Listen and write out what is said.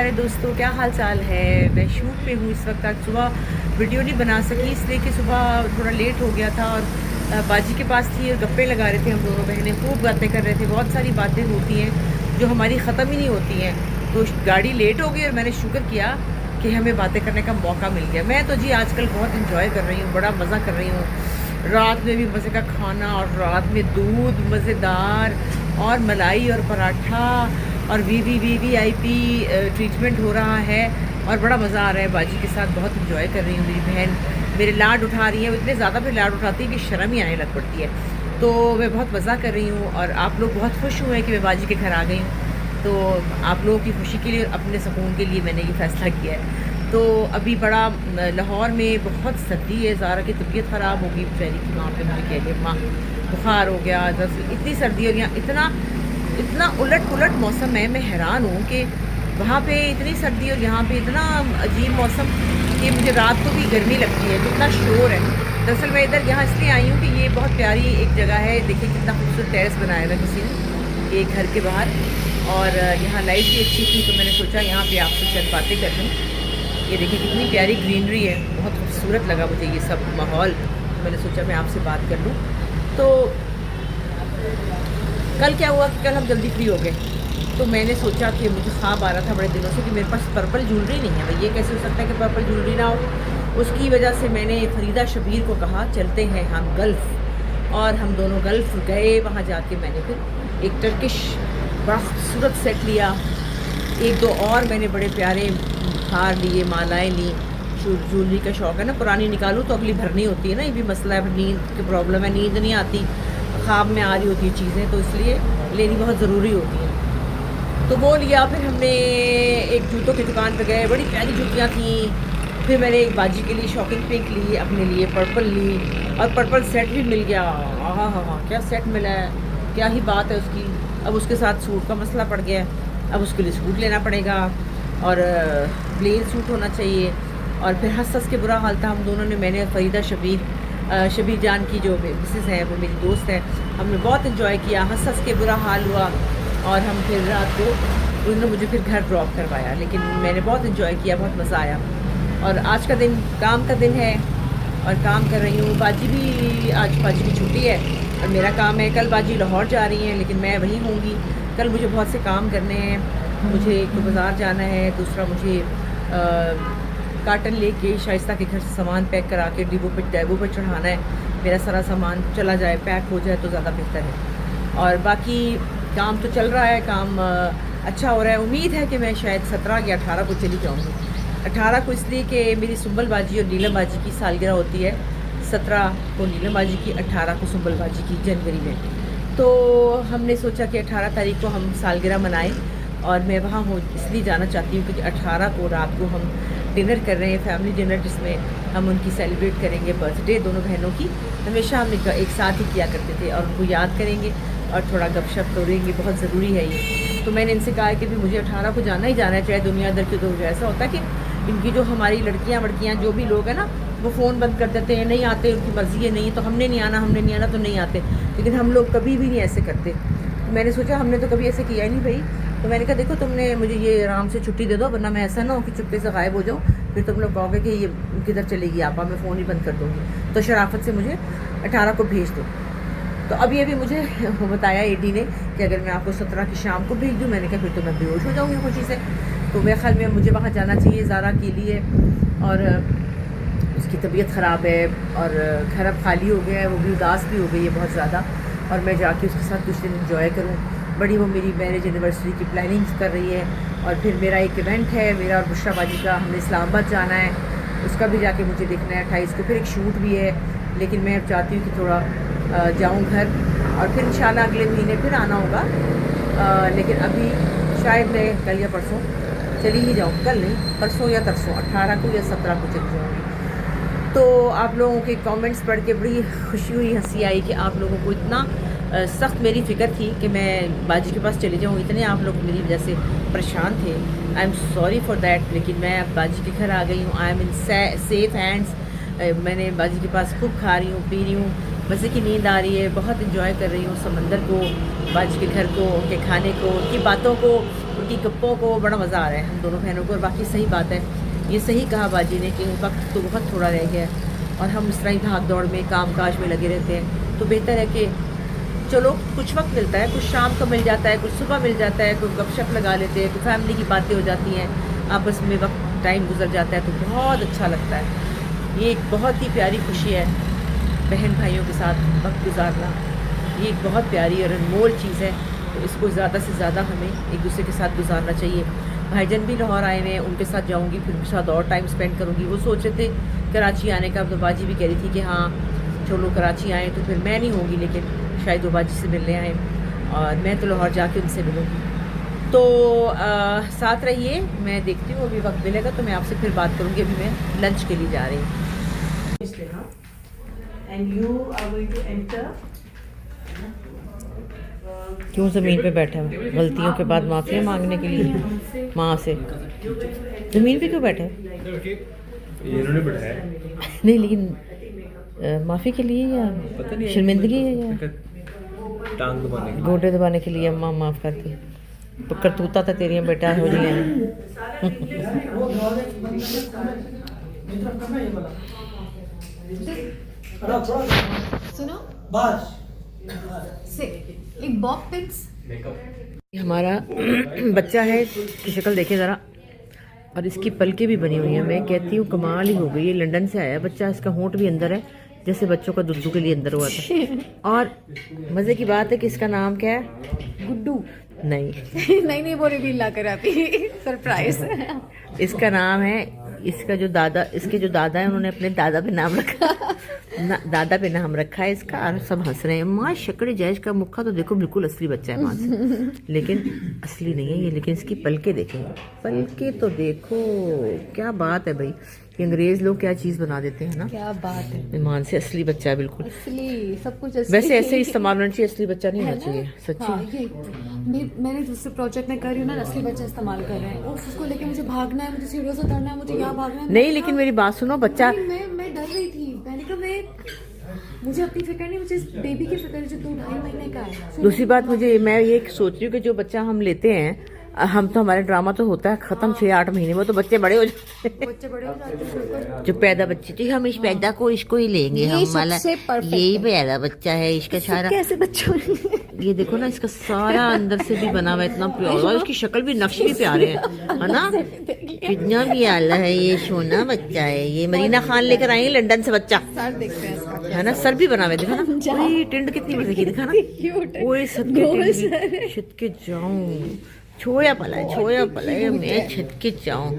प्यारे दोस्तों, क्या हाल चाल है। मैं शूट पे हूँ इस वक्त। आज सुबह वीडियो नहीं बना सकी इसलिए कि सुबह थोड़ा लेट हो गया था और बाजी के पास थी और गप्पे लगा रहे थे। हम दोनों बहनें खूब बातें कर रहे थे। बहुत सारी बातें होती हैं जो हमारी ख़त्म ही नहीं होती हैं। तो गाड़ी लेट हो गई और मैंने शुक्र किया कि हमें बातें करने का मौका मिल गया। मैं तो जी आजकल बहुत इंजॉय कर रही हूँ, बड़ा मज़ा कर रही हूँ। रात में भी मज़े का खाना और रात में दूध मज़ेदार और मलाई और पराठा और वीवीआईपी ट्रीटमेंट हो रहा है और बड़ा मज़ा आ रहा है। बाजी के साथ बहुत इंजॉय कर रही हूँ। मेरी बहन मेरे लाड उठा रही है, वो इतने ज़्यादा फिर लाड उठाती है कि शर्म ही आने लग पड़ती है। तो मैं बहुत मज़ा कर रही हूँ और आप लोग बहुत खुश हुए हैं कि मैं बाजी के घर आ गई हूँ। तो आप लोगों की खुशी के लिए और अपने सुकून के लिए मैंने ये फ़ैसला किया है। तो अभी बड़ा लाहौर में बहुत सर्दी है। ज़ारा की तबीयत ख़राब होगी बेचारी की। वहाँ पे मुझे कह रही माँ बुखार हो गया, इतनी सर्दी हो गया, इतना उलट पुलट मौसम है। मैं हैरान हूँ कि वहाँ पे इतनी सर्दी और यहाँ पे इतना अजीब मौसम कि मुझे रात को भी गर्मी लगती है, कितना शोर है। दरअसल मैं इधर यहाँ इसलिए आई हूँ कि ये बहुत प्यारी एक जगह है। देखिए कितना खूबसूरत टेरेस बनाया हुआ किसी ने एक घर के बाहर, और यहाँ लाइट भी अच्छी थी तो मैंने सोचा यहाँ पे आपसे चंद बातें कर लूँ। ये देखिए कितनी प्यारी ग्रीनरी है, बहुत खूबसूरत लगा मुझे ये सब माहौल। मैंने सोचा मैं आपसे बात कर लूँ। तो कल क्या हुआ कि कल हम जल्दी फ्री हो गए, तो मैंने सोचा कि मुझे ख्वाब आ रहा था बड़े दिनों से कि मेरे पास पर्पल ज्वेलरी नहीं है। भाई ये कैसे हो सकता है कि पर्पल ज्वेलरी ना हो। उसकी वजह से मैंने फरीदा शबीर को कहा चलते हैं हम गल्फ़, और हम दोनों गल्फ़ गए। वहाँ जाके मैंने फिर एक टर्किश बड़ा खूबसूरत सेट लिया, एक दो और मैंने बड़े प्यारे हार लिए, मालाएँ ली। ज्वेलरी का शौक़ है ना, पुरानी निकालूँ तो अगली भरनी होती है ना, ये भी मसला है। नींद की प्रॉब्लम है, नींद नहीं आती, ख्वाब में आ रही होती है चीज़ें, तो इसलिए लेनी बहुत ज़रूरी होती है। तो वो लिया। फिर हमने एक जूतों की दुकान पे गए, बड़ी प्यारी जूतियाँ थी। फिर मैंने एक बाजी के लिए शॉकिंग पिंक ली, अपने लिए पर्पल ली, और पर्पल सेट भी मिल गया। हाँ हाँ हाँ, क्या सेट मिला है, क्या ही बात है उसकी। अब उसके साथ सूट का मसला पड़ गया है, अब उसके लिए सूट लेना पड़ेगा और प्लेन सूट होना चाहिए। और फिर हंस के बुरा हाल था हम दोनों ने। मैंने फरीदा शबीर जान की जो मिसेस है, वो मेरी दोस्त है, हमने बहुत इन्जॉय किया, हंस के बुरा हाल हुआ। और हम फिर रात को उन्होंने मुझे फिर घर ड्रॉप करवाया, लेकिन मैंने बहुत इन्जॉय किया, बहुत मज़ा आया। और आज का दिन काम का दिन है और काम कर रही हूँ। बाजी भी आज बाजी की छुट्टी है और मेरा काम है। कल बाजी लाहौर जा रही हैं लेकिन मैं वहीं होंगी। कल मुझे बहुत से काम करने हैं। मुझे एक तो बाज़ार जाना है, दूसरा मुझे कार्टन लेके शाइस्ता के घर से सामान पैक करा के डिपो पर चढ़ाना है। मेरा सारा सामान चला जाए, पैक हो जाए तो ज़्यादा बेहतर है। और बाकी काम तो चल रहा है, काम अच्छा हो रहा है। उम्मीद है कि मैं शायद 17 या 18 को चली जाऊँगी। 18 को इसलिए कि मेरी सुंबल बाजी और नीलम बाजी की सालगिरह होती है। 17 को नीलम बाजी की, 18 को सुंबल बाजी की, जनवरी में। तो हमने सोचा कि 18 तारीख को हम सालगिरह मनाएं और मैं वहाँ हो इसलिए जाना चाहती हूँ क्योंकि 18 को रात को हम डिनर कर रहे हैं, फैमिली डिनर, जिसमें हम उनकी सेलिब्रेट करेंगे बर्थडे। दोनों बहनों की हमेशा हम एक साथ ही किया करते थे और उनको याद करेंगे और थोड़ा गपशप करेंगे, बहुत ज़रूरी है ये। तो मैंने इनसे कहा कि भी मुझे 18 को जाना ही जाना है, चाहे दुनिया दर की। तो ऐसा होता है कि इनकी जो हमारी लड़कियाँ जो भी लोग हैं ना, वो फ़ोन बंद कर देते हैं, नहीं आते, उनकी मर्ज़ी है, नहीं तो हमने नहीं आना तो नहीं आते। लेकिन हम लोग कभी भी नहीं ऐसे करते। तो मैंने सोचा हमने तो कभी ऐसे किया ही नहीं भाई। तो मैंने कहा देखो तुमने मुझे ये आराम से छुट्टी दे दो, वरना मैं ऐसा ना हो कि चुप्पे से गायब हो जाऊँ, फिर तुम लोग कहोगे कि ये किधर चलेगी आपा, मैं फ़ोन ही बंद कर दूँगी। तो शराफत से मुझे 18 को भेज दो। तो अभी मुझे बताया एडी ने कि अगर मैं आपको 17 की शाम को भेज दूँ। मैंने कहा फिर तो मैं बेहोश हो जाऊँगी खुशी से। तो मेरे ख्याल में मुझे वहाँ जाना चाहिए ज़ारा के लिए। और उसकी तबीयत ख़राब है और घर अब खाली हो गया है, वो भी उदास भी हो गई है बहुत ज़्यादा। और मैं जाके उसके साथ कुछ दिन इंजॉय करूँ। बड़ी वो मेरी मैरिज एनिवर्सरी की प्लानिंग्स कर रही है। और फिर मेरा एक इवेंट है, मेरा और बुशरा बाजी का, हमने इस्लामाबाद जाना है, उसका भी जाके मुझे देखना है। 28 को फिर एक शूट भी है, लेकिन मैं अब चाहती हूँ कि थोड़ा जाऊँ घर और फिर इंशाल्लाह अगले महीने फिर आना होगा। लेकिन अभी शायद मैं कल या परसों चली ही जाऊँ, कल नहीं परसों या तरसों, 18 को या 17 को चली जाऊँगी। तो आप लोगों के कमेंट्स पढ़ के बड़ी खुशी हुई, हंसी आई कि आप लोगों को इतना सख्त मेरी फ़िक्र थी कि मैं बाजी के पास चली जाऊँ। इतने आप लोग मेरी वजह से परेशान थे। I am sorry for that. लेकिन मैं अब बाजी के घर आ गई हूँ। I am in safe hands. मैंने बाजी के पास खूब खा रही हूँ, पी रही हूँ, मज़े की नींद आ रही है, बहुत इंजॉय कर रही हूँ समंदर को, बाजी के घर को, उनके खाने को, उनकी बातों को, उनकी गप्पों को बड़ा मज़ा आ रहा है हम दोनों बहनों को। और बाकी सही बात है, ये सही कहा बाजी ने कि वक्त तो बहुत थोड़ा रह गया है और हम इस तरह ही भाग दौड़ में काम काज में लगे रहते हैं। तो बेहतर है कि चलो कुछ वक्त मिलता है, कुछ शाम को मिल जाता है, कुछ सुबह मिल जाता है, कुछ गपशप लगा लेते हैं, कुछ फैमिली की बातें हो जाती हैं, आपस में वक्त टाइम गुजर जाता है, तो बहुत अच्छा लगता है। ये एक बहुत ही प्यारी खुशी है बहन भाइयों के साथ वक्त गुजारना। ये एक बहुत प्यारी और अनमोल चीज़ है, तो इसको ज़्यादा से ज़्यादा हमें एक दूसरे के साथ गुजारना चाहिए। भाईजान भी लाहौर आए हुए हैं, उनके साथ जाऊंगी, फिर उनके साथ और टाइम स्पेंड करूंगी। वो सोच रहे थे कराची आने का, तो बाजी भी कह रही थी कि हाँ चलो कराची आए, तो फिर मैं नहीं होंगी, लेकिन शायद वो बाजी से मिलने आए और मैं तो लाहौर जाके उनसे मिलूँगी। तो साथ रहिए, मैं देखती हूँ अभी वक्त मिलेगा तो मैं आपसे फिर बात करूँगी। अभी मैं लंच के लिए जा रही हूँ। क्यों ज़मीन पे बैठा है? गलतियों के बाद माफ़ी मांगने के लिए माँ से। ज़मीन पे क्यों बैठा है? इन्होंने बैठाया नहीं, लेकिन माफ़ी के लिए या शर्मिंदगी है या टांग दबाने की? गोडे दबाने के लिए? अम्मा माफ़ करती, तो करतूता था तेरियां बेटा हो रही है। सुनो से एक बॉब पिन्स। हमारा बच्चा है, इसकी शक्ल देखिए ज़रा, और इसकी पलकें भी बनी हुई हैं। मैं कहती हूँ कमाल ही हो गई। ये लंदन से आया बच्चा, इसका होंठ भी अंदर है जैसे बच्चों का दुद्धू के लिए अंदर हुआ था। और मज़े की बात है कि इसका नाम क्या है? गुड्डू। नहीं नहीं वो रिवील ला कर आती सरप्राइज। इसका नाम है, इसका जो दादा, इसके जो दादा है उन्होंने अपने दादा पे नाम रखा दादा पे नाम रखा है इसका। और सब हंस रहे हैं। माँ शक्ल जैज का मुखा तो देखो बिल्कुल असली बच्चा है माँ से, लेकिन असली नहीं है ये। लेकिन इसकी पलके देखें, पलके तो देखो, क्या बात है भाई। ये अंग्रेज लोग क्या चीज़ बना देते हैं ना। क्या बात है, ईमान से असली बच्चा है बिल्कुल। असली सब कुछ असली। वैसे ऐसे ही इस्तेमाल होना चाहिए, असली बच्चा नहीं होना चाहिए सच्ची। हाँ, ये मैंने दूसरे प्रोजेक्ट में कर रही हूँ ना, असली बच्चा इस्तेमाल कर रहे हैं। उसको लेके मुझे भागना है, मुझे सीढ़ियों से उतरना है, मुझे यहाँ भागना है। नहीं, लेकिन मेरी बात सुनो, बच्चा मैं डर रही थी। मैंने कहा मुझे अपनी फिक्र नहीं, मुझे इस बेबी की फिक्र है जो 2-2.5 महीने का है। दूसरी बात मैं ये सोच रही हूँ कि जो बच्चा हम लेते हैं, हम तो हमारे ड्रामा तो होता है खत्म 6-8 महीने में, तो बच्चे बड़े हो जाते हैं। बच्चे बड़े हो जाते हैं। जो पैदा बच्चे, तो हम इस पैदा को इसको ही लेंगे, हम वाला यही पैदा बच्चा है इसका सारा। कैसे बच्चों ये देखो ना, इसका सारा अंदर से भी बना हुआ, इतना प्यारा, और इसकी शक्ल भी, नक्श भी प्यारे हैं, है ना। कितना भी आला है ये, सोना बच्चा है ये। मरीना खान लेकर आएंगे लंदन से बच्चा, सर देखते हैं इसका, है ना। सर भी बना हुआ, देखा ना, वही टिंड कितनी मजे की, देखा ना। ओए सदके जाऊं, छोया पला मैं छत के जाऊं।